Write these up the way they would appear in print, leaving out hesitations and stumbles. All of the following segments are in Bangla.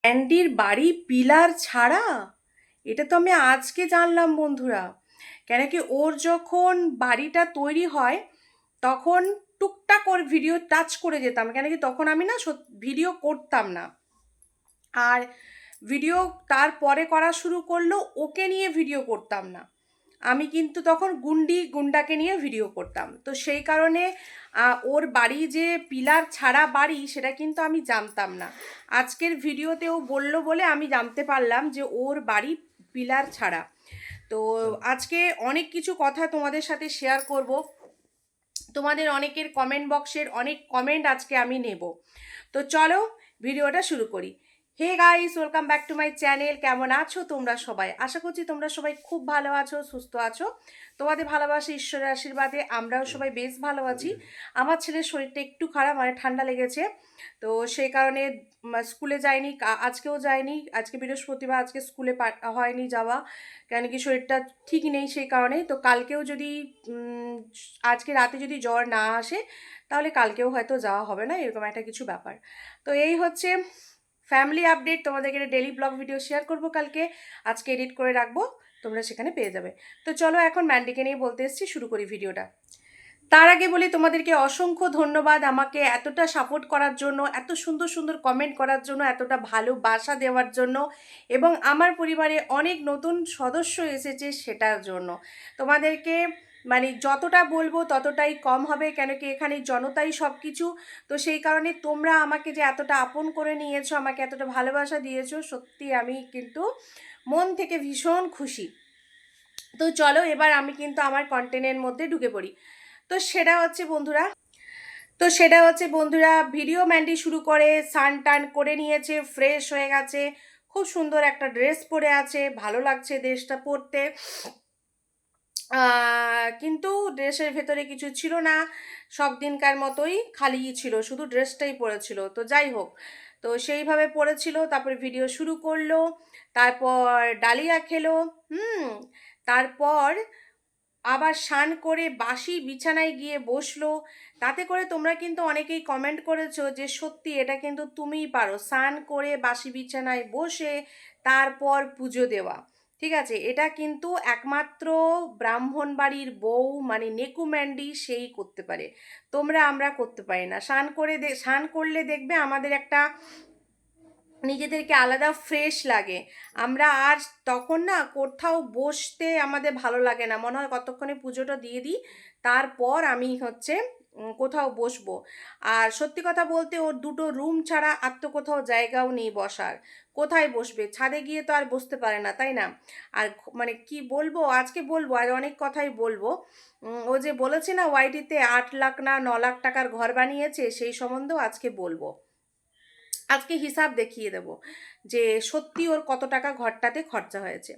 অ্যান্ডির বাড়ি পিলার ছাড়া? এটা তো আমি আজকে জানলাম বন্ধুরা। কেন কি ওর যখন বাড়িটা তৈরি হয় তখন টুকটাক ওর ভিডিও টাচ করে যেতাম, কেন কি তখন আমি না ভিডিও করতাম না। আর ভিডিও তারপরে করা শুরু করলো, ওকে নিয়ে ভিডিও করতাম না। আমি কিন্তু তখন গুন্ডাকে নিয়ে ভিডিও করতাম, তো সেই কারণে ওর বাড়ি যে পিলার ছাড়া বাড়ি সেটা কিন্তু আমি জানতাম না। আজকের ভিডিওতেও বলল বলে আমি জানতে পারলাম যে ওর বাড়ি পিলার ছাড়া। তো আজকে অনেক কিছু কথা তোমাদের সাথে শেয়ার করব। তোমাদের অনেকের কমেন্ট বক্সের অনেক কমেন্ট আজকে আমি নেব। তো চলো ভিডিওটা শুরু করি। Hey guys, welcome back to my channel. কেমন আছো তোমরা সবাই? আশা করছি তোমরা সবাই খুব ভালো আছো, সুস্থ আছো। তোমাদের ভালোবাসা, ঈশ্বরের আশীর্বাদে আমরাও সবাই বেশ ভালো আছি। আমার ছেলের শরীরটা একটু খারাপ, মানে ঠান্ডা লেগেছে, তো সেই কারণে স্কুলে যায়নি, আজকেও যায়নি। আজকে বৃহস্পতিবার, আজকে স্কুলে হয়নি যাওয়া, কেন কি শরীরটা ঠিক নেই সেই কারণেই। তো কালকেও যদি আজকে রাতে যদি জ্বর না আসে তাহলে কালকেও হয়তো যাওয়া হবে না, এরকম একটা কিছু ব্যাপার। তো এই হচ্ছে ফ্যামিলি আপডেট। তোমাদেরকে ডেলি ব্লগ ভিডিও শেয়ার করব কালকে, আজকে এডিট করে রাখবো, তোমরা সেখানে পেয়ে যাবে। তো চলো এখন ম্যান্ডিকে নিয়ে বলতে এসেছি, শুরু করি ভিডিওটা। তার আগে বলি তোমাদেরকে অসংখ্য ধন্যবাদ আমাকে এতটা সাপোর্ট করার জন্য, এত সুন্দর সুন্দর কমেন্ট করার জন্য, এতটা ভালোবাসা দেওয়ার জন্য, এবং আমার পরিবারে অনেক নতুন সদস্য এসেছে সেটার জন্য। তোমাদেরকে মানে যতটা বলবো ততটাই কম হবে, কেন কি এখানে জনতাই সব কিছু। তো সেই কারণে তোমরা আমাকে যে এতটা আপন করে নিয়েছো, আমাকে এতটা ভালোবাসা দিয়েছো, সত্যি আমি কিন্তু মন থেকে ভীষণ খুশি। তো চলো এবার আমি কিন্তু আমার কন্টেন্টের মধ্যে ঢুকে পড়ি। তো সেটা হচ্ছে বন্ধুরা ভিডিও ম্যান্ডি শুরু করে, স্নান টান করে নিয়েছে, ফ্রেশ হয়ে গেছে, খুব সুন্দর একটা ড্রেস পরে আছে, ভালো লাগছে ড্রেসটা পরতে। কিন্তু ড্রেসের ভেতরে কিছু ছিল না, সব দিনকার মতোই খালিই ছিল, শুধু ড্রেসটাই পরেছিল। তো যাই হোক, তো সেইভাবে পরেছিল, তারপরে ভিডিও শুরু করলো, তারপর ডালিয়া খেলো। তারপর আবার স্নান করে বাসি বিছানায় গিয়ে বসলো। তাতে করে তোমরা কিন্তু অনেকেই কমেন্ট করেছো যে সত্যি এটা কিন্তু তুমিই পারো, স্নান করে বাসি বিছানায় বসে তারপর পুজো দেওয়া। ঠিক আছে, এটা কিন্তু একমাত্র ব্রাহ্মণ বাড়ির বউ মানে নেকুম্যান্ডি সেই করতে পারে, আমরা করতে পারি না। স্নান করলে দেখবে আমাদের একটা নিজেদেরকে আলাদা ফ্রেশ লাগে। আমরা আর তখন না কোথাও বসতে আমাদের ভালো লাগে না, মনে হয় কতক্ষণে পুজোটা দিয়ে দিই, তারপর আমি হচ্ছে কোথাও বসবো। আর সত্যি কথা বলতে ওর দুটো রুম ছাড়া আর তো কোথাও জায়গাও নেই বসার। কোথায় বসবে? ছাদে গিয়ে তো আর বসতে পারে না, তাই না? আর মানে কি বলবো, আজকে বলবো আর অনেক কথাই বলবো। ও যে বলেছে না ওয়াইটিতে 8 লাখ না 9 লাখ টাকার ঘর বানিয়েছে, সেই সম্বন্ধেও আজকে বলবো। আজকে হিসাব দেখিয়ে দেব যে সত্যি ওর কত টাকা ঘরটাতে খরচা হয়েছে।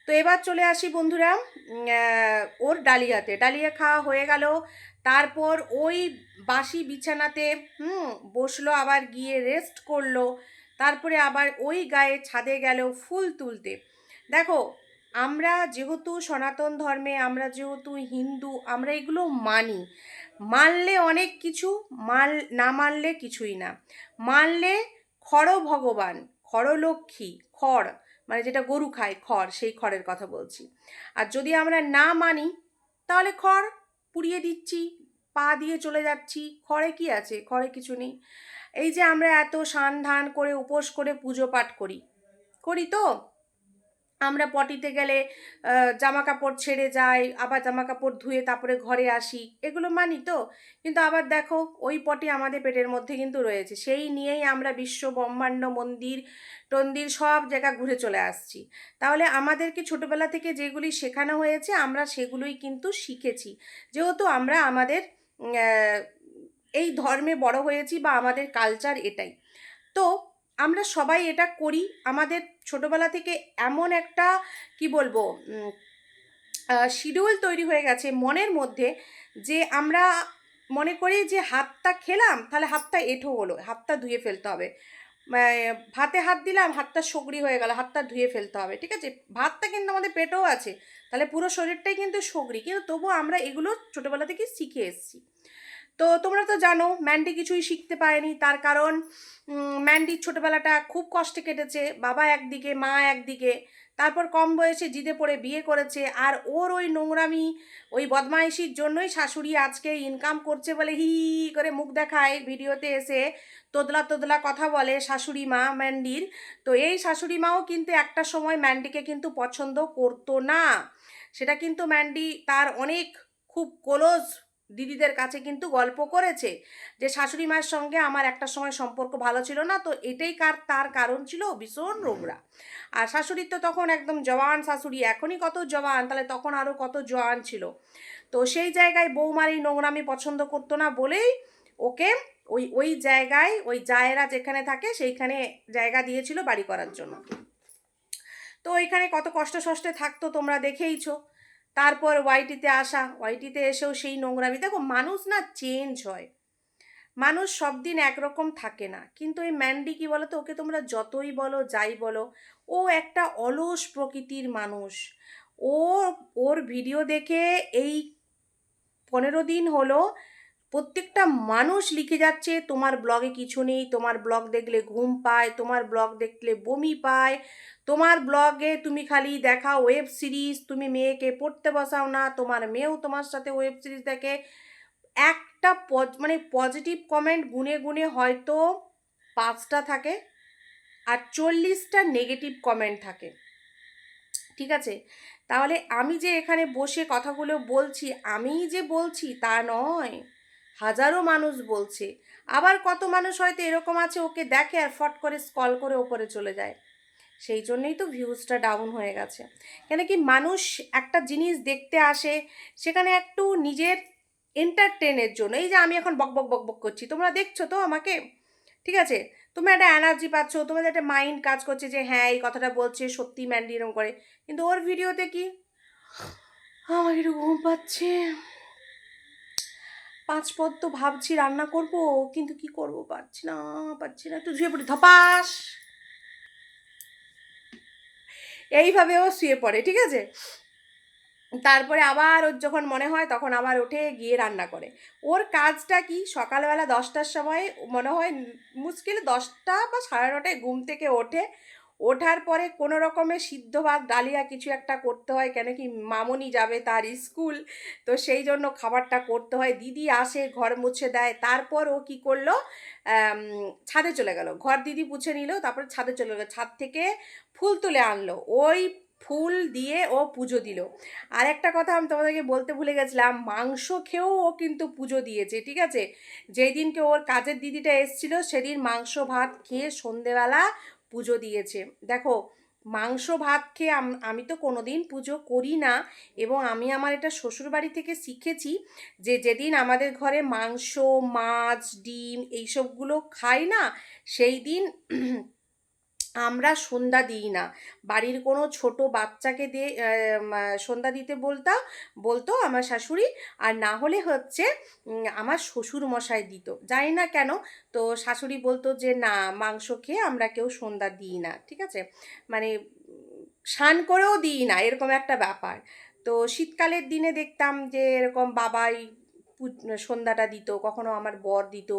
তো এবার চলে আসি বন্ধুরা ওর ডালিয়া খাওয়া হয়ে গেল, তারপর ওই বাসি বিছানাতে বসলো, আবার গিয়ে রেস্ট করলো, তারপরে আবার ওই গায়ে ছাদে গেল ফুল তুলতে। দেখো, আমরা যেহেতু সনাতন ধর্মে, আমরা যেহেতু হিন্দু, আমরা এগুলো মানি। মানলে অনেক কিছু, না মানলে কিছুই না। মানলে খড় ভগবান, খড়লক্ষ্মী, খড় মানে যেটা গরু খায় খড়, সেই খড়ের কথা বলছি। আর যদি আমরা না মানি তাহলে খড় পুড়িয়ে দিচ্ছি, পা দিয়ে চলে যাচ্ছি, খড়ে কি আছে? খড়ে কিছু নেই। এই যে আমরা এত স্নান ধান করে উপোস করে পুজো পাঠ করি, করি তো। আমরা পটিতে গেলে জামা কাপড় ছেড়ে যাই, আবার জামা কাপড় ধুয়ে তারপরে ঘরে আসি, এগুলো মানি তো। কিন্তু আবার দেখো ওই পটি আমাদের পেটের মধ্যে কিন্তু রয়েছে, সেই নিয়েই আমরা বিশ্ব ব্রহ্মাণ্ড মন্দির টন্দির সব জায়গা ঘুরে চলে আসছি। তাহলে আমাদেরকে ছোটবেলা থেকে যেগুলি শেখানো হয়েছে আমরা সেগুলোই কিন্তু শিখেছি, যেহেতু আমরা আমাদের এই ধর্মে বড় হয়েছি বা আমাদের কালচার এটাই। তো আমরা সবাই এটা করি, আমাদের ছোটবেলা থেকে এমন একটা কি বলবো শিডিউল তৈরি হয়ে গেছে মনের মধ্যে, যে আমরা মনে করি যে হাতটা খেলাম তাহলে হাতটা এঁঠো হলো, হাতটা ধুয়ে ফেলতে হবে। ভাতে হাত দিলাম, হাতটা সগড়ি হয়ে গেল, হাতটা ধুয়ে ফেলতে হবে। ঠিক আছে, ভাতটা কিন্তু আমাদের পেটেও আছে, তাহলে পুরো শরীরটাই কিন্তু সগড়ি, কিন্তু তবুও আমরা এগুলো ছোটোবেলা থেকে শিখে এসেছি। তো তোমরা তো জানো ম্যান্ডি কিছুই শিখতে পারেনি, তার কারণ ম্যান্ডির ছোটোবেলাটা খুব কষ্টে কেটেছে, বাবা একদিকে মা একদিকে, তারপর কম বয়সে জিদে পড়ে বিয়ে করেছে, আর ওর ওই নোংরামি ওই বদমাইশির জন্যই শাশুড়ি আজকে ইনকাম করছে বলে হি করে মুখ দেখায় ভিডিওতে এসে, তোদলা তোদলা কথা বলে শাশুড়ি মা ম্যান্ডির। তো এই শাশুড়ি মাও কিন্তু একটা সময় ম্যান্ডিকে কিন্তু পছন্দ করতো না, সেটা কিন্তু ম্যান্ডি তার অনেক খুব ক্লোজ দিদিদের কাছে কিন্তু গল্প করেছে যে শাশুড়ি মায়ের সঙ্গে আমার একটা সময় সম্পর্ক ভালো ছিল না, তো এটাই তার কারণ ছিল ভীষণ নোংরা। আর শাশুড়ির তো তখন একদম জওয়ান শাশুড়ি, এখনই কত জওয়ান, তাহলে তখন আরও কত জওয়ান ছিল। তো সেই জায়গায় বৌমার এই নোংরামি পছন্দ করতো না বলেই ওকে ওই ওই জায়গায় ওই জায়েরা যেখানে থাকে সেইখানে জায়গা দিয়েছিল বাড়ি করার জন্য। তো ওইখানে কত কষ্ট সষ্টে থাকতো তোমরা দেখেইছো। তারপর ওয়াইটিতে আসা, ওয়াইটিতে এসেও সেই নোংরামি। দেখো মানুষ না চেঞ্জ হয়, মানুষ সব দিন একরকম থাকে না, কিন্তু এই ম্যান্ডি কি বলো তো, ওকে তোমরা যতই বলো যাই বলো, ও একটা অলস প্রকৃতির মানুষ। ও ওর ভিডিও দেখে এই 15 দিন হলো প্রত্যেকটা মানুষ লিখে যাচ্ছে তোমার ব্লগে কিছু নেই, তোমার ব্লগ দেখলে ঘুম পায়, তোমার ব্লগ দেখলে বমি পায়, তোমার ব্লগে তুমি খালি দেখাও ওয়েব সিরিজ, তুমি মেয়েকে পড়তে বসাও না, তোমার মেয়েও তোমার সাথে ওয়েব সিরিজ দেখে। একটা মানে পজিটিভ কমেন্ট গুনে গুনে হয়তো 5টা থাকে, আর 40টা নেগেটিভ কমেন্ট থাকে, ঠিক আছে? তাহলে আমি যে এখানে বসে কথাগুলো বলছি, আমিই যে বলছি তা নয়, হাজারো মানুষ বলছে। আবার কত মানুষ হয়তো এরকম আছে ওকে দেখে আর ফট করে স্ক্রল করে ওপরে চলে যায়, সেই জন্যই তো ভিউজটা ডাউন হয়ে গেছে। কেন কি মানুষ একটা জিনিস দেখতে আসে, সেখানে একটু নিজের এন্টারটেনের জন্য, এই যে আমি এখন বক বক বক বক করছি, তোমরা দেখছো তো আমাকে, ঠিক আছে? তোমরা একটা এনার্জি পাচ্ছ, তোমাদের একটা মাইন্ড কাজ করছে যে হ্যাঁ এই কথাটা বলছে সত্যি ম্যান্ডি এরকম করে, কিন্তু ওর ভিডিওতে কি আমার একটু ঘুম পাচ্ছে, 5 পদ তো ভাবছি রান্না করব, কিন্তু কি করব পাচ্ছি না, একটু শুয়ে পড়ি ধপাস, এইভাবে ও শুয়ে পড়ে, ঠিক আছে? তারপরে আবার ওর যখন মনে হয় তখন আবার উঠে গিয়ে রান্না করে। ওর কাজটা কি, সকালবেলা 10টার সময় মনে হয় মুশকিল 10টা বা 9:30টায় ঘুম থেকে ওঠে, ওঠার পরে কোনো রকমে সিদ্ধ ভাত ডালিয়া কিছু একটা করতে হয়, কেন কি মামনি যাবে তার স্কুল, তো সেই জন্য খাবারটা করতে হয়। দিদি আসে ঘর মুছে দেয়, তারপর ও কি করলো, ছাদে চলে গেল, ঘর দিদি মুছে নিল, তারপর ছাদে চলে গেলো, ছাদ থেকে ফুল তুলে আনলো, ওই ফুল দিয়ে ও পুজো দিল। আর একটা কথা আমি তোমাদেরকে বলতে ভুলে গেছিলাম, মাংস খেয়েও ও কিন্তু পুজো দিয়েছে, ঠিক আছে? যেই দিনকে ওর কাজের দিদিটা এসেছিল সেদিন মাংস ভাত খেয়ে সন্ধেবেলা পুজো দিয়েছে। দেখো মাংস ভাত খেয়ে আমি তো কোনো দিন পুজো করি না, এবং আমি আমার এটা শ্বশুরবাড়ি থেকে শিখেছি যে যেদিন আমাদের ঘরে মাংস মাছ ডিম এইসবগুলো খাই না, সেই দিন আমরা সন্ধ্যা দিই না, বাড়ির কোনো ছোট বাচ্চাকে দিয়ে সন্ধ্যা দিতে বলতো আমার শাশুড়ি, আর না হলে হচ্ছে আমার শ্বশুর মশাই দিত, জানি না কেন। তো শাশুড়ি বলতো যে না, মাংস খেয়ে আমরা কেউ সন্ধ্যা দিই না, ঠিক আছে? মানে স্নান করেও দিই না, এরকম একটা ব্যাপার। তো শীতকালের দিনে দেখতাম যে এরকম বাবাই সন্ধ্যাটা দিত, কখনো আমার বর দিত,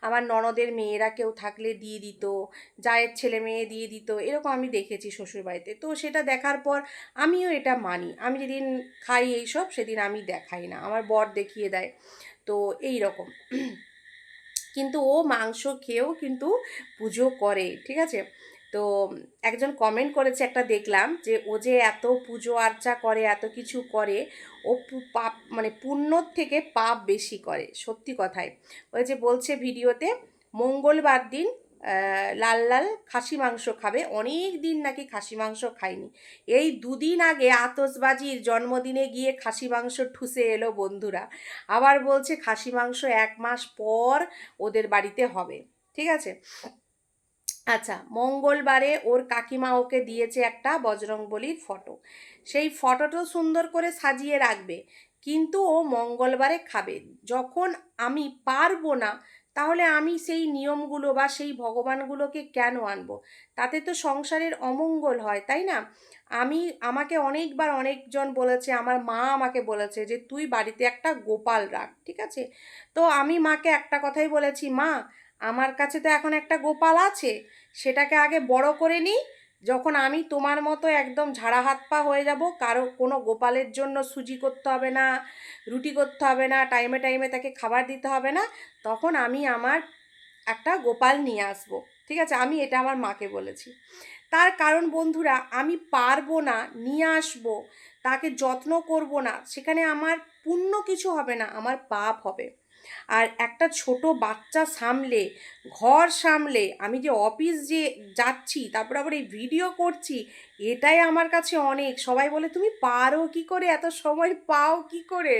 আমার ননদের মেয়েরা কেউ থাকলে দিয়ে দিত, জায়ের ছেলে মেয়ে দিয়ে দিত, এরকম আমি দেখেছি শ্বশুরবাড়িতে। তো সেটা দেখার পর আমিও এটা মানি, আমি যেদিন খাই এইসব সেদিন আমি দেখাই না, আমার বর দেখিয়ে দেয়, তো এই রকম। কিন্তু ও মাংস খেয়েও কিন্তু পুজো করে, ঠিক আছে? তো একজন কমেন্ট করেছে, একটা দেখলাম যে ও যে এত পুজো আর্চা করে এত কিছু করে, ও পাপ মানে পুণ্যর থেকে পাপ বেশি করে, সত্যি কথাই। ওই যে বলছে ভিডিওতে মঙ্গলবার দিন লাল লাল খাসি মাংস খাবে, অনেক দিন নাকি খাসি মাংস খায়নি, এই 2 দিন আগে আতশবাজির জন্মদিনে গিয়ে খাসি মাংস ঠুসে এলো বন্ধুরা, আবার বলছে খাসি মাংস 1 মাস পর ওদের বাড়িতে হবে, ঠিক আছে? আচ্ছা, মঙ্গলবারে ওর কাকিমা ওকে দিয়েছে একটা বজরংবলীর ফটো, সেই ফটোটা সুন্দর করে সাজিয়ে রাখবে, কিন্তু ও মঙ্গলবারে খাবে, যখন আমি পারবো না তাহলে আমি সেই নিয়মগুলো বা সেই ভগবানগুলোকে কেন আনবো? তাতে তো সংসারের অমঙ্গল হয়, তাই না? আমাকে অনেকবার অনেকজন বলেছে, আমার মা আমাকে বলেছে যে তুই বাড়িতে একটা গোপাল রাখ, ঠিক আছে? তো আমি মাকে একটা কথাই বলেছি, মা আমার কাছে তো এখন একটা গোপাল আছে, সেটাকে আগে বড় করে নিই, যখন আমি তোমার মতো একদম ঝাড়া হাত পা হয়ে যাব, কারো কোনো গোপালের জন্য সুজি করতে হবে না, রুটি করতে হবে না, টাইমে টাইমে তাকে খাবার দিতে হবে না, তখন আমি আমার একটা গোপাল নিয়ে আসবো, ঠিক আছে? আমি এটা আমার মাকে বলেছি। তার কারণ বন্ধুরা, আমি পারবো না, নিয়ে আসবো, তাকে যত্ন করব না, সেখানে আমার পুণ্য কিছু হবে না, আমার পাপ হবে। আর একটা ছোট বাচ্চা সামলে, ঘর সামলে, আমি যে অফিস যে যাচ্ছি, তারপর আবার এই ভিডিও করছি, এটাই আমার কাছে অনেক। সবাই বলে তুমি পারো কি করে, এত সময় পাও কি করে?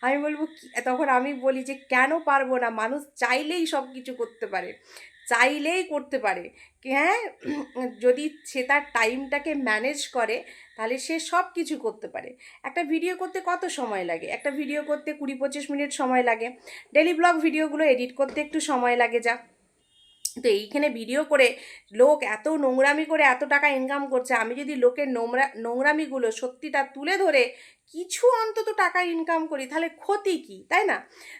আমি বলবো কি, তখন আমি বলি যে কেন পারবো না, মানুষ চাইলেই সব কিছু করতে পারে, চাইলেই করতে পারে। হ্যাঁ, যদি সে তার টাইমটাকে ম্যানেজ করে, তাহলে সে সব কিছু করতে পারে। একটা ভিডিও করতে কত সময় লাগে? একটা ভিডিও করতে 20-25 মিনিট সময় লাগে। ডেলি ব্লগ ভিডিওগুলো এডিট করতে একটু সময় লাগে যা। তো এইখানে ভিডিও করে লোক এত নোংরামি করে এত টাকা ইনকাম করছে, আমি যদি লোকের নোংরামিগুলো সত্যিটা তুলে ধরে কিছু অন্তত টাকা ইনকাম করি, তাহলে ক্ষতি কী, তাই না?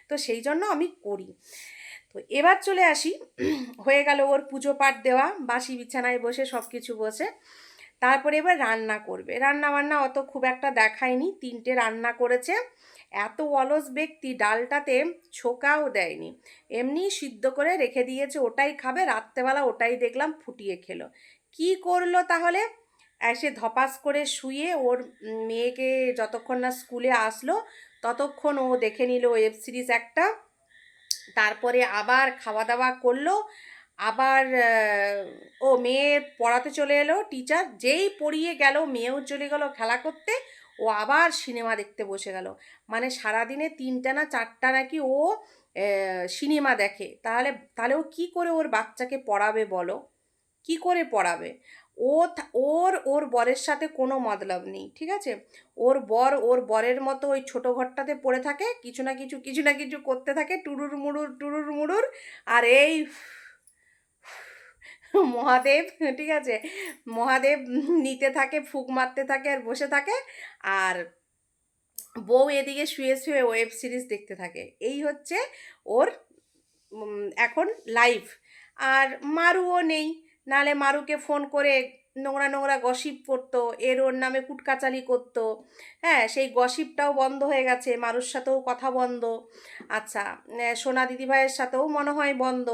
তো সেই জন্য আমি করি। তো এবার চলে আসি, হয়ে গেল ওর পুজো পাঠ দেওয়া, বাসি বিছানায় বসে সব কিছু বসে। তারপরে এবার রান্না করবে। রান্না বান্না অত খুব একটা দেখায়নি, 3টে রান্না করেছে। এত অলস ব্যক্তি, ডালটাতে ছোকাও দেয়নি, এমনি সিদ্ধ করে রেখে দিয়েছে, ওটাই খাবে, রাত্রেবেলা ওটাই দেখলাম ফুটিয়ে খেলো। কি করলো তাহলে? এসে ধপাস করে শুয়ে ওর মেয়েকে যতক্ষণ না স্কুলে আসলো ততক্ষণ ও দেখে নিল ওয়েব সিরিজ একটা, তারপরে আবার খাওয়া দাওয়া করলো, আবার ও মেয়ে পড়াতে চলে এলো, টিচার যেই পড়িয়ে গেল মেয়েও চলে গেল খেলা করতে, ও আবার সিনেমা দেখতে বসে গেল। মানে সারাদিনে 3টা না 4টা নাকি ও সিনেমা দেখে। তাহলে তাহলে ও কী করে ওর বাচ্চাকে পড়াবে বলো? কি করে পড়াবে? ওর বরের সাথে কোনো মতলব নেই, ঠিক আছে? ওর বরের মতো ওই ছোটো ঘরটাতে পড়ে থাকে, কিছু না কিছু করতে থাকে, টুরুর মুড়ুর টুরুর মুড়ুর। আর এই মহাদেব, ঠিক আছে, মহাদেব নিতে থাকে, ফুঁক মারতে থাকে আর বসে থাকে, আর বউ এদিকে শুয়ে শুয়ে ওয়েব সিরিজ দেখতে থাকে। এই হচ্ছে ওর এখন লাইফ। আর মারুও নেই, নালে মারুকে ফোন করে নোংরা নোংরা গসিপ করতো, ওর নামে কুটকাচালি করতো। হ্যাঁ, সেই গসিপটাও বন্ধ হয়ে গেছে, মারুর সাথেও কথা বন্ধ। আচ্ছা, সোনা দিদিভাইয়ের সাথেও মনে হয় বন্ধ।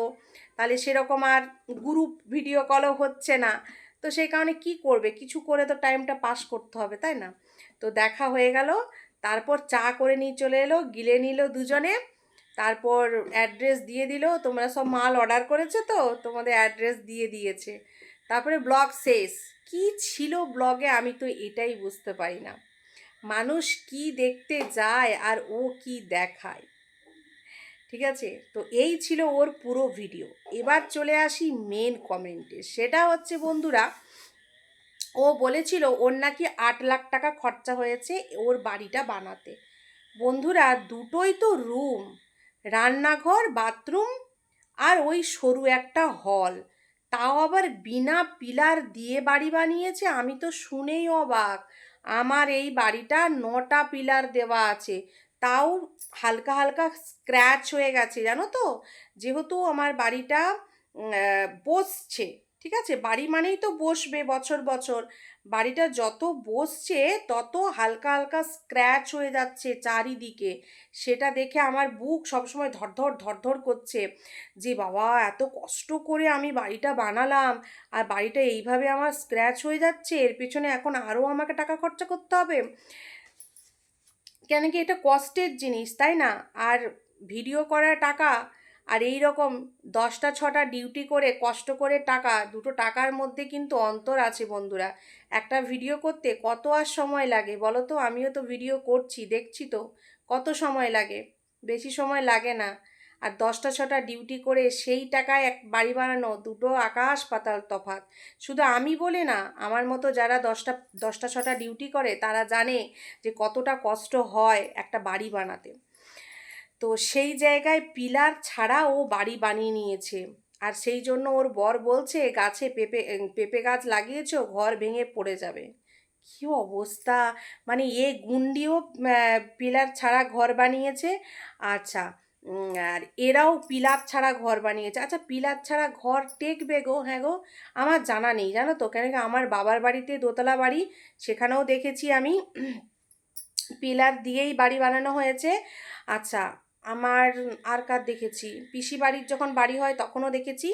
তাহলে সেরকম আর গ্রুপ ভিডিও কলও হচ্ছে না। তো সেই কারণে কি করবে, কিছু করে তো টাইমটা পাস করতে হবে, তাই না? তো দেখা হয়ে গেল, তারপর চা করে নিয়ে চলে এলো, গিলে নিল দুজনে, তারপর অ্যাড্রেস দিয়ে দিল, তোমরা সব মাল অর্ডার করেছো তো, তোমাদের অ্যাড্রেস দিয়ে দিয়েছে। তারপরে ব্লগ শেষ। কি ছিল ব্লগে আমি তো এটাই বুঝতে পারি না, মানুষ কি দেখতে যায় আর ও কি দেখায়, ঠিক আছে? তো এই ছিল ওর পুরো ভিডিও। এবার চলে আসি মেন কমেন্টে, সেটা হচ্ছে বন্ধুরা, ও বলেছিল ওর নাকি 8 লাখ টাকা খরচা হয়েছে ওর বাড়িটা বানাতে। বন্ধুরা, দুটোই তো রুম, রান্নাঘর, বাথরুম, আর ওই সরু একটা হল, তাও আবার বিনা পিলার দিয়ে বাড়ি বানিয়েছে। আমি তো শুনেই অবাক। আমার এই বাড়িটা 9টা পিলার দেওয়া আছে, তাও হালকা হালকা স্ক্র্যাচ হয়ে গেছে, জানো তো? যেহেতু আমার বাড়িটা বসছে, ঠিক আছে, বাড়ি মানেই তো বসবে বছর বছর, বাড়িটা যত বসছে তত হালকা হালকা স্ক্র্যাচ হয়ে যাচ্ছে চারিদিকে। সেটা দেখে আমার বুক সবসময় ধড়ধড় ধড়ধড় করছে, যে বাবা এত কষ্ট করে আমি বাড়িটা বানালাম, আর বাড়িটা এইভাবে আমার স্ক্র্যাচ হয়ে যাচ্ছে, এর পেছনে এখন আরও আমাকে টাকা খরচা করতে হবে। কেন কি, এটা কষ্টের জিনিস, তাই না? আর ভিডিও করার টাকা, আর এই রকম 10টা 6টা ডিউটি করে কষ্ট করে টাকা, দুটো টাকার মধ্যে কিন্তু অন্তর আছে বন্ধুরা। একটা ভিডিও করতে কত আর সময় লাগে বলো তো? আমিও তো ভিডিও করছি, দেখছি তো কত সময় লাগে, বেশি সময় লাগে না। আর 10টা 6টা ডিউটি করে সেই টাকায় এক বাড়ি বানানো, দুটো আকাশ পাতাল তফাৎ। শুধু আমি বলে না, আমার মতো যারা 10টা 6টা ডিউটি করে তারা জানে যে কতটা কষ্ট হয় একটা বাড়ি বানাতে। তো সেই জায়গায় পিলার ছাড়া ও বাড়ি বানিয়ে নিয়েছে। আর সেই জন্য ওর বর বলছে গাছে পেঁপে গাছ লাগিয়েছো, ঘর ভেঙে পড়ে যাবে। কি অবস্থা! মানে গুন্ডিও পিলার ছাড়া ঘর বানিয়েছে। আচ্ছা, আর এরাও পিলার ছাড়া ঘর বানিয়েছে। আচ্ছা, পিলার ছাড়া ঘর টেকবে গো? হ্যাঁ গো, আমার জানা নেই জানো তো, কেন কি আমার বাবার বাড়িতে দোতলা বাড়ি, সেখানেও দেখেছি আমি পিলার দিয়েই বাড়ি বানানো হয়েছে। আচ্ছা, আমার আর কার দেখেছি, পিসি বাড়ির যখন বাড়ি হয় তখনও দেখেছি।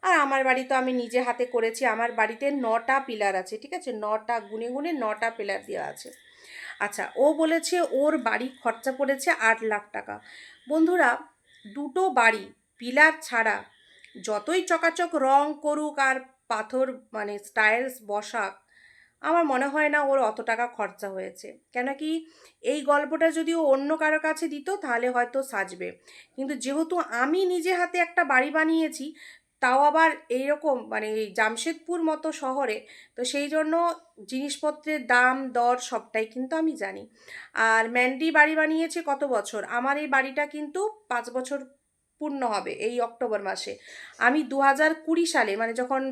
আর আমার বাড়ি তো আমি নিজে হাতে করেছি। আমার বাড়িতে 9টা পিলার আছে, ঠিক আছে, 9টা, গুনে গুনে 9টা পিলার দেওয়া আছে। আচ্ছা, ও বলেছে ওর বাড়ি খরচা পড়েছে 8 লাখ টাকা। বন্ধুরা, দুটো বাড়ি পিলার ছাড়া যতই চকাচক রং করুক আর পাথর মানে স্টাইলস বসাক, আমার মনে হয় না ওর অত টাকা খরচা হয়েছে। কেন কি, এই গল্পটা যদি ও অন্য কারো কাছে দিত তাহলে হয়তো সাজবে, কিন্তু যেহেতু আমি নিজে হাতে একটা বাড়ি বানিয়েছি, তাও আবার এইরকম মানে এই জামশেদপুর মতো শহরে, তো সেই জন্য জিনিসপত্রের দাম দর সবটাই কিন্তু আমি জানি। আর ম্যান্ডি বাড়ি বানিয়েছে কত বছর, আমার এই বাড়িটা কিন্তু 5 বছর পূর্ণ হবে এই অক্টোবর মাসে। আমি 2020 সালে মানে যখন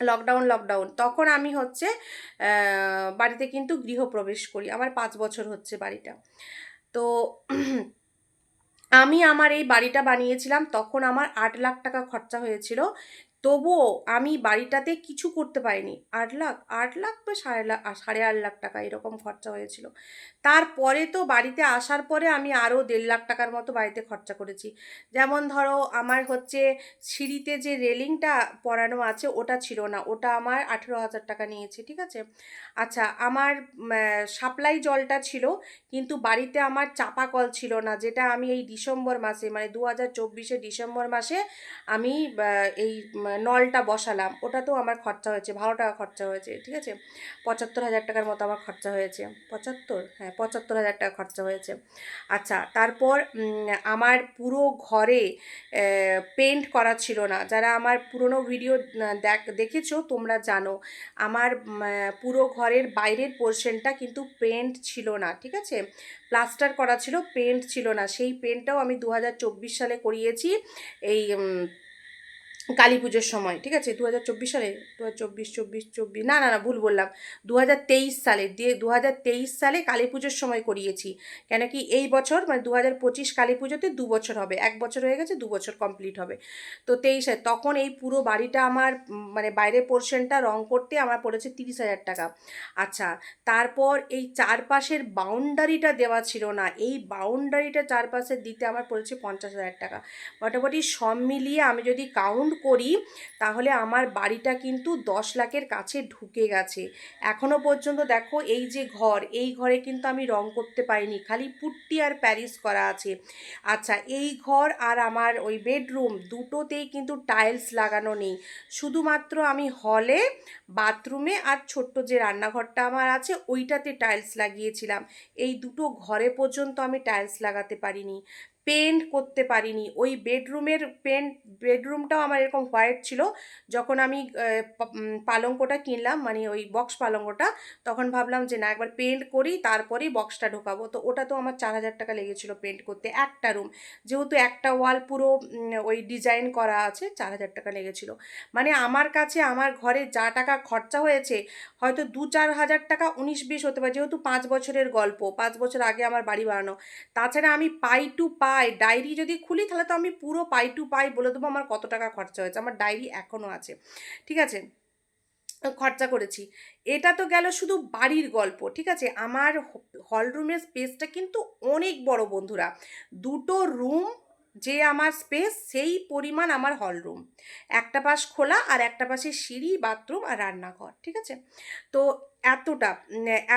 লকডাউন তখন আমি হচ্ছে বাড়িতে কিন্তু গৃহপ্রবেশ করি। আমার 5 বছর হচ্ছে বাড়িটা। তো আমি আমার এই বাড়িটা বানিয়েছিলাম, তখন আমার 8 লাখ টাকা খরচা হয়েছিল। তবুও আমি বাড়িটাতে কিছু করতে পারিনি। 8 লাখ, 8 লাখ বা 8.5 লাখ, 8.5 লাখ টাকা এরকম খরচা হয়েছিল। তারপরে তো বাড়িতে আসার পরে আমি আরও 1.5 লাখ টাকার মতো বাড়িতে খরচা করেছি। যেমন ধরো, আমার হচ্ছে সিঁড়িতে যে রেলিংটা পরানো আছে ওটা ছিল না, ওটা আমার 18,000 টাকা নিয়েছে, ঠিক আছে। আচ্ছা, আমার সাপ্লাই জলটা ছিল, কিন্তু বাড়িতে আমার চাপা কল ছিল না, যেটা আমি এই ডিসেম্বর মাসে মানে 2024 ডিসেম্বর মাসে আমি এই নলটা বসালাম। ওটাতেও আমার খরচা হয়েছে, ভালো টাকা খরচা হয়েছে, ঠিক আছে। 75,000 টাকার মতো আমার খরচা হয়েছে। 75, হ্যাঁ 75,000 টাকা খরচা হয়েছে। আচ্ছা, তারপর আমার পুরো ঘরে পেন্ট করা ছিল না। যারা আমার পুরনো ভিডিও দেখেছো তোমরা জানো, আমার পুরো ঘরের বাইরের পোর্শনটা কিন্তু পেন্ট ছিল না, ঠিক আছে, প্লাস্টার করা ছিল, পেন্ট ছিল না। সেই পেন্টটাও আমি 2024 সালে করিয়েছি, এই কালী পুজোর সময়, ঠিক আছে। 2024 সালে, 2024 না না না ভুল বললাম, 2023 সালে, 2023 সালে কালী পুজোর সময় করিয়েছি। কেন কি এই বছর মানে 2025 কালী পুজোতে 2 বছর হবে, 1 বছর হয়ে গেছে, 2 বছর কমপ্লিট হবে। তো 23-এ তখন এই পুরো বাড়িটা আমার মানে বাইরের পোর্শনটা রং করতে আমার পড়েছে 30,000 টাকা। আচ্ছা, তারপর এই চারপাশের বাউন্ডারিটা দেওয়া ছিল না, এই বাউন্ডারিটা চারপাশে দিতে আমার পড়েছে 50,000 টাকা। মোটামুটি সব মিলিয়ে আমি যদি কাউন্ট করি তাহলে আমার বাড়িটা কিন্তু 10 লাখের কাছে ঢুকে গেছে। এখনও পর্যন্ত দেখো, এই যে ঘর, এই ঘরে কিন্তু আমি রং করতে পারিনি, খালি পুট্টি আর প্যারিস করা আছে। আচ্ছা, এই ঘর আর আমার ওই বেডরুম দুটোতেই কিন্তু টাইলস লাগানো নেই। শুধুমাত্র আমি হলে, বাথরুমে আর ছোট্ট যে রান্নাঘরটা আমার আছে ওইটাতে টাইলস লাগিয়েছিলাম। এই দুটো ঘরে পর্যন্ত আমি টাইলস লাগাতে পারিনি, পেন্ট করতে পারিনি। ওই বেডরুমটাও আমার এরকম হোয়াইট ছিল। যখন আমি পালঙ্কটা কিনলাম, মানে ওই বক্স পালঙ্কটা, তখন ভাবলাম যে না, একবার পেন্ট করি তারপরেই বক্সটা ঢোকাবো। তো ওটা তো আমার 4,000 টাকা লেগেছিলো পেন্ট করতে, একটা রুম, যেহেতু একটা ওয়াল পুরো ওই ডিজাইন করা আছে, 4,000 টাকা লেগেছিলো। মানে আমার কাছে আমার ঘরে যা টাকা খরচা হয়েছে, হয়তো 2-4 হাজার টাকা 19-20 হতে পারে, যেহেতু 5 বছরের গল্প, 5 বছর আগে আমার বাড়ি বানানো। তাছাড়া আমি পাই টু পাই ডায়েরি যদি খুলি তাহলে তো আমি পুরো পাই টু পাই বলে দেবো আমার কত টাকা খরচা হয়েছে, আমার ডায়েরি এখনও আছে, ঠিক আছে, খরচা করেছি। এটা তো গেল শুধু বাড়ির গল্প, ঠিক আছে। আমার হল রুমের স্পেসটা কিন্তু অনেক বড় বন্ধুরা, দুটো রুম যে আমার স্পেস সেই পরিমাণ আমার হল রুম, একটা পাশ খোলা আর একটা পাশে সিঁড়ি, বাথরুম আর রান্নাঘর, ঠিক আছে। তো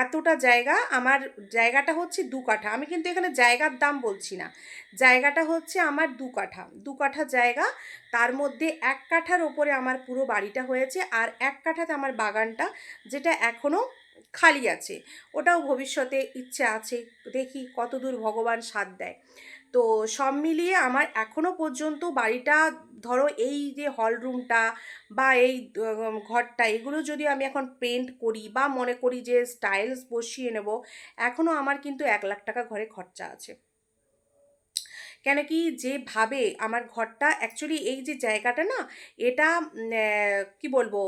এতটা জায়গা, আমার জায়গাটা হচ্ছে 2 কাঠা। আমি কিন্তু এখানে জায়গার দাম বলছি না, জায়গাটা হচ্ছে আমার 2 কাঠা, 2 কাঠা জায়গা। তার মধ্যে 1 কাঠার ওপরে আমার পুরো বাড়িটা হয়েছে, আর 1 কাঠাতে আমার বাগানটা, যেটা এখনও খালি আছে। ওটাও ভবিষ্যতে ইচ্ছে আছে, দেখি কতদূর ভগবান সাথ দেয়। তো সব মিলিয়ে আমার এখনও পর্যন্ত বাড়িটা, ধরো এই যে হল রুমটা বা এই ঘরটা, এগুলো যদি আমি এখন পেন্ট করি বা মনে করি যে স্টাইলস বসিয়ে নেব, এখনও আমার কিন্তু 1 লাখ টাকা ঘরে খরচা আছে। কেন কি যেভাবে আমার ঘরটা অ্যাকচুয়ালি এই যে জায়গাটা না, এটা কি বলবো,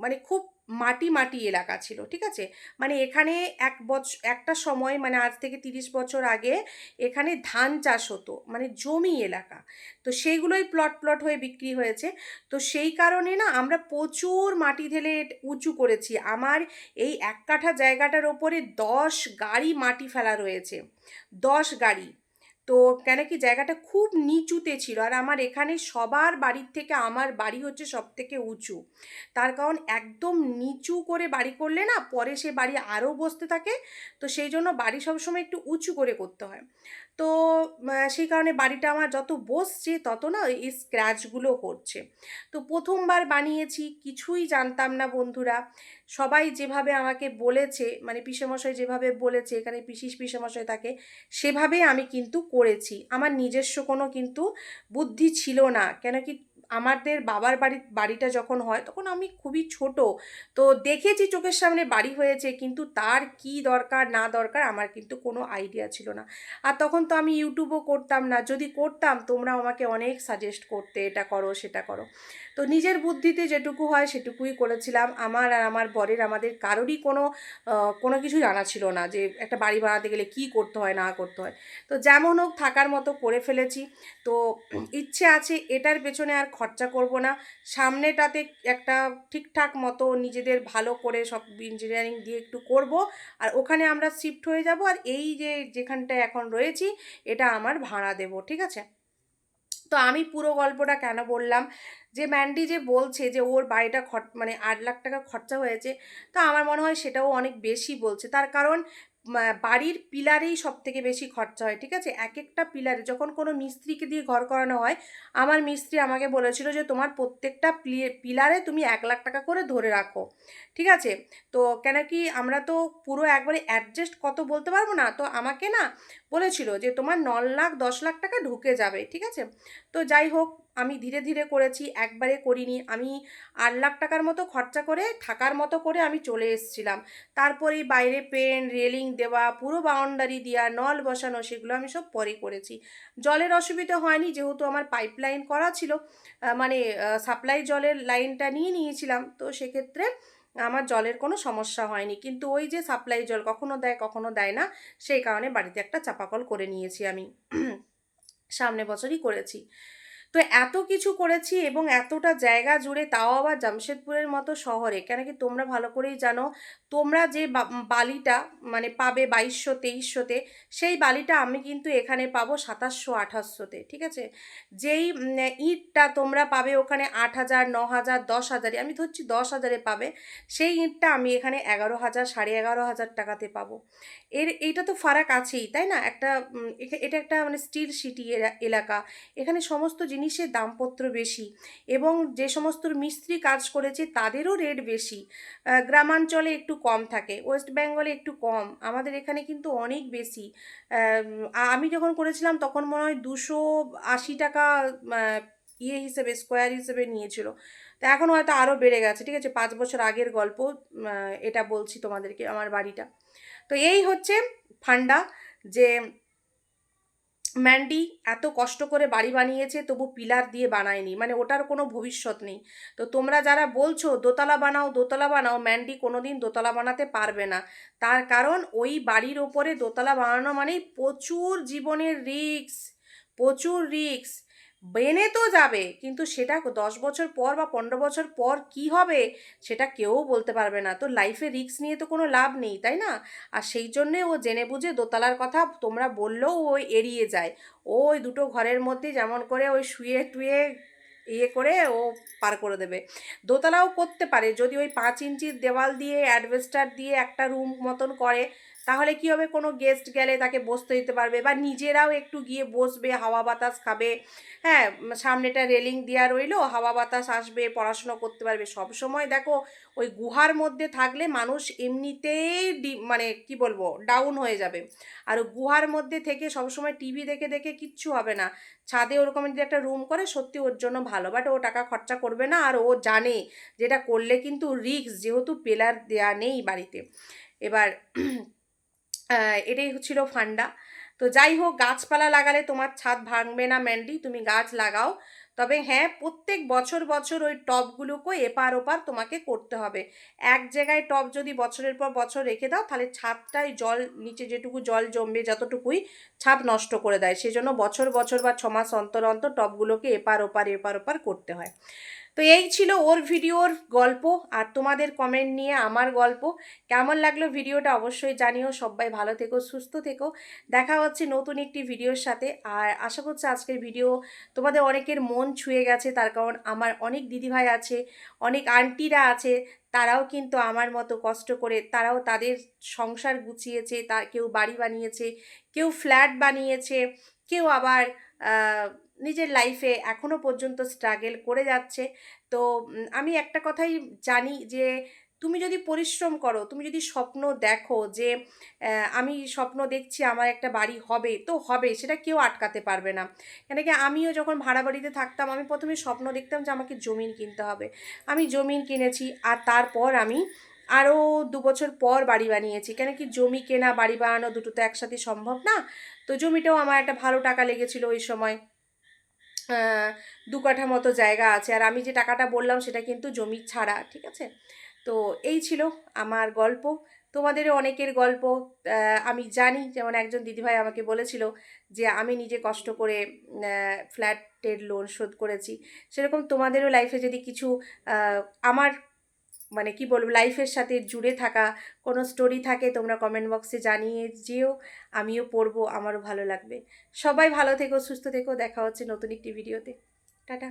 মানে খুব মাটি মাটি এলাকা ছিল, ঠিক আছে। মানে এখানে একটা সময়, মানে আজ থেকে 30 বছর আগে এখানে ধান চাষ হতো, মানে জমি এলাকা। তো সেইগুলোই প্লট প্লট হয়ে বিক্রি হয়েছে। তো সেই কারণে না আমরা প্রচুর মাটি ঢেলে উঁচু করেছি। আমার এই 1 কাঠা জায়গাটার ওপরে 10 গাড়ি মাটি ফেলা রয়েছে, 10 গাড়ি। তো কেন কি জায়গাটা খুব নিচুতে ছিল, আর আমার এখানে সবার বাড়ির থেকে আমার বাড়ি হচ্ছে সব থেকে উঁচু। তার কারণ একদম নিচু করে বাড়ি করলে না পরে সে বাড়ি আরও বসতে থাকে। তো সেই জন্য বাড়ি সবসময় একটু উঁচু করে করতে হয়। তো সেই কারণে বাড়িটা আমার যত বসছে তত না এই স্ক্র্যাচগুলো হচ্ছে। তো প্রথমবার বানিয়েছি, কিছুই জানতাম না বন্ধুরা। সবাই যেভাবে আমাকে বলেছে, মানে পিসেমশাই যেভাবে বলেছে, এখানে পিসেমশাই থাকে, সেভাবেই আমি কিন্তু করেছি। আমার নিজস্ব কোনো কিন্তু বুদ্ধি ছিল না। কেন কি আমাদের বাবার বাড়িটা যখন হয় তখন আমি খুবই ছোট। তো দেখেছি চোখের সামনে বাড়ি হয়েছে, কিন্তু তার কি দরকার না দরকার আমার কিন্তু কোনো আইডিয়া ছিল না। আর তখন তো আমি ইউটিউবও করতাম না। যদি করতাম তোমরা আমাকে অনেক সাজেস্ট করতে, এটা করো সেটা করো। তো নিজের বুদ্ধিতে যেটুকু হয় সেটুকুই করেছিলাম। আমার আর আমার বরের, আমাদের কারোরই কোনো কিছু জানা ছিল না যে একটা বাড়ি বানাতে গেলে কী করতে হয় না করতে হয়। তো যেমন হোক থাকার মতো করে ফেলেছি। তো ইচ্ছে আছে এটার পেছনে আর খরচা করব না। সামনেটাতে একটা ঠিকঠাক মতো নিজেদের ভালো করে সব ইঞ্জিনিয়ারিং দিয়ে একটু করব, আর ওখানে আমরা শিফট হয়ে যাব। আর এই যে যেখানটায় এখন রয়েছি এটা আমার ভাড়া দেব, ঠিক আছে। তো আমি পুরো গল্পটা কেন বললাম, যে ম্যান্ডি যে বলছে যে ওর বাড়িটা মানে 8 লাখ টাকা খরচা হয়েছে, তো আমার মনে হয় সেটাও অনেক বেশি বলছে। তার কারণ বাড়ির পিলারেই সব থেকে বেশি খরচা হয়, ঠিক আছে। এক একটা পিলারে যখন কোনো মিস্ত্রিকে দিয়ে ঘর করানো হয়, আমার মিস্ত্রি আমাকে বলেছিল যে তোমার প্রত্যেকটা পিলারে তুমি 1 লাখ টাকা করে ধরে রাখো, ঠিক আছে। তো কেন কি আমরা তো পুরো একবারে অ্যাডজাস্ট কত বলতে পারবো না। তো আমাকে না বলেছিল যে তোমার 9 লাখ 10 লাখ টাকা ঢুকে যাবে, ঠিক আছে। তো যাই হোক, আমি ধীরে ধীরে করেছি, একবারে করিনি। আমি 8 লাখ টাকার মতো খরচা করে থাকার মতো করে আমি চলে এসেছিলাম। তারপরেই বাইরে পেন রেলিং দেওয়া, পুরো বাউন্ডারি দেওয়া, নল বসানো, সেগুলো আমি সব পরে করেছি। জলের অসুবিধা হয়নি, যেহেতু আমার পাইপ লাইন করা ছিল, মানে সাপ্লাই জলের লাইনটা নিয়ে নিয়েছিলাম। তো সেক্ষেত্রে আমার জলের কোনো সমস্যা হয়নি। কিন্তু ওই যে সাপ্লাই জল কখনো দেয় কখনো দেয় না, সেই কারণে বাড়িতে একটা চাপাকল করে নিয়েছি আমি। সামনে বছরই করেছি। তো এত কিছু করেছি এবং এতটা জায়গা জুড়ে, তাও আবার জামশেদপুরের মতো শহরে। কেন কি তোমরা ভালো করেই জানো, তোমরা যে বালিটা মানে পাবে 2200-2300-তে, সেই বালিটা আমি কিন্তু এখানে পাবো 2700-2800-তে, ঠিক আছে। যেই ইঁটটা তোমরা পাবে ওখানে 8000, 9000, 10,000, আমি ধরছি 10,000-এ পাবে, সেই ইঁটটা আমি এখানে 11,000, 11,500 টাকাতে পাবো। এইটা তো ফারাক আছেই, তাই না। একটা এটা একটা মানে স্টিল সিটি এলাকা। এখানে সমস্ত জিনিসের দামপত্র বেশি, এবং যে সমস্ত মিস্ত্রি কাজ করেছে তাদেরও রেট বেশি। গ্রামাঞ্চলে একটু কম থাকে, ওয়েস্ট বেঙ্গলে একটু কম, আমাদের এখানে কিন্তু অনেক বেশি। আমি যখন করেছিলাম তখন মনে হয় 280 টাকা হিসেবে, স্কোয়ার হিসেবে নিয়েছিল। তো এখন হয়তো আরও বেড়ে গেছে, ঠিক আছে। 5 বছর আগের গল্প, এটা বলছি তোমাদেরকে, আমার বাড়িটা। তো এই হচ্ছে ফান্ডা, যে ম্যান্ডি এত কষ্ট করে বাড়ি বানিয়েছে তবু পিলার দিয়ে বানায়নি, মানে ওটার কোনো ভবিষ্যৎ নেই। তো তোমরা যারা বলছো দোতলা বানাও দোতলা বানাও, ম্যান্ডি কোনোদিন দোতলা বানাতে পারবে না। তার কারণ ওই বাড়ির ওপরে দোতলা বানানো মানেই প্রচুর জীবনের রিস্ক, প্রচুর রিস্ক। বেনে তো যাবে, কিন্তু সেটা 10 বছর পর বা 15 বছর পর কি হবে সেটা কেউ বলতে পারবে না। তো লাইফে রিস্ক নিয়ে তো কোনো লাভ নেই, তাই না। আর সেই জন্যে ও জেনে বুঝে দোতলার কথা তোমরা বললেও ও এড়িয়ে যায়। ওই দুটো ঘরের মধ্যে যেমন করে ওই শুয়ে টুয়ে ইয়ে করে ও পার করে দেবে। দোতলাও করতে পারে যদি ওই 5 ইঞ্চির দেওয়াল দিয়ে অ্যাডভেস্টার দিয়ে একটা রুম মতন করে, তাহলে কি হবে, কোনো গেস্ট গেলে তাকে বসতে দিতে পারবে, বা নিজেরাও একটু গিয়ে বসবে, হাওয়া বাতাস খাবে। হ্যাঁ, সামনেটা রেলিং দেওয়া রইলো, হাওয়া বাতাস আসবে, পড়াশুনো করতে পারবে। সব সময় দেখো ওই গুহার মধ্যে থাকলে মানুষ এমনিতেই মানে কি বলবো ডাউন হয়ে যাবে। আর গুহার মধ্যে থেকে সবসময় টিভি দেখে দেখে কিচ্ছু হবে না। ছাদে ওরকম যদি একটা রুম করে সত্যি ওর জন্য ভালো, বাট ও টাকা খরচা করবে না। আর ও জানে যেটা করলে কিন্তু রিস্ক, যেহেতু পিলার দেয়া নেই বাড়িতে। এবার এটাই ছিল ফান্ডা। তো যাই হোক, গাছপালা লাগালে তোমার ছাদ ভাঙবে না ম্যান্ডি, তুমি গাছ লাগাও। তবে হ্যাঁ, প্রত্যেক বছর বছর ওই টবগুলোকে এপার ওপার তোমাকে করতে হবে। এক জায়গায় টব যদি বছরের পর বছর রেখে দাও, তাহলে ছাদটায় জল, নিচে যেটুকু জল জমবে যতটুকুই, ছাদ নষ্ট করে দেয়। সেজন্য বছর বছর বা 6 মাস অন্তর অন্তর টবগুলোকে এপার ওপার করতে হয়। তো এই ছিল ওর ভিডিওর গল্প, আর তোমাদের কমেন্ট নিয়ে আমার গল্প। কেমন লাগলো ভিডিওটা অবশ্যই জানিও। সবাই ভালো থেকো, সুস্থ থেকো। দেখা হচ্ছে নতুন একটি ভিডিওর সাথে। আর আশা করছি আজকের ভিডিও তোমাদের অনেকের মন ছুঁয়ে গেছে, তার কারণ আমার অনেক দিদিভাই আছে, অনেক আন্টিরা আছে, তারাও কিন্তু আমার মতো কষ্ট করে তারাও তাদের সংসার গুছিয়েছে। কেউ বাড়ি বানিয়েছে, কেউ ফ্ল্যাট বানিয়েছে, কেউ আবার নিজের লাইফে এখনও পর্যন্ত স্ট্রাগল করে যাচ্ছে। তো আমি একটা কথাই জানি যে তুমি যদি পরিশ্রম করো, তুমি যদি স্বপ্ন দেখো যে আমি স্বপ্ন দেখছি আমার একটা বাড়ি হবে, তো হবে, সেটা কেউ আটকাতে পারবে না। কেন কি, আমিও যখন ভাড়া বাড়িতে থাকতাম, আমি প্রথমে স্বপ্ন দেখতাম যে আমাকে জমিন কিনতে হবে। আমি জমিন কিনেছি, আর তারপর আমি আরও 2 বছর পর বাড়ি বানিয়েছি। কেন কি, জমি কেনা বাড়ি বানানো দুটো তো একসাথে সম্ভব না। তো জমিটাও আমার একটা ভালো টাকা লেগেছিল ওই সময়। 2 কাঠা মতো জায়গা আছে, আর আমি যে টাকাটা বললাম সেটা কিন্তু জমি ছাড়া, ঠিক আছে? তো এই ছিল আমার গল্প। তোমাদেরও অনেকের গল্প আমি জানি। যেমন একজন দিদিভাই আমাকে বলেছিল যে আমি নিজে কষ্ট করে ফ্ল্যাটের লোন শোধ করেছি। সেরকম তোমাদেরও লাইফে যদি কিছু আমার মানে কি বলবো, লাইফের সাথে জুড়ে থাকা কোনো স্টোরি থাকে, তোমরা কমেন্ট বক্সে জানিয়ে যেও, আমিও পড়বো, আমারও ভালো লাগবে। সবাই ভালো থেকো, সুস্থ থেকো। দেখা হচ্ছে নতুন একটি ভিডিওতে। টাটা।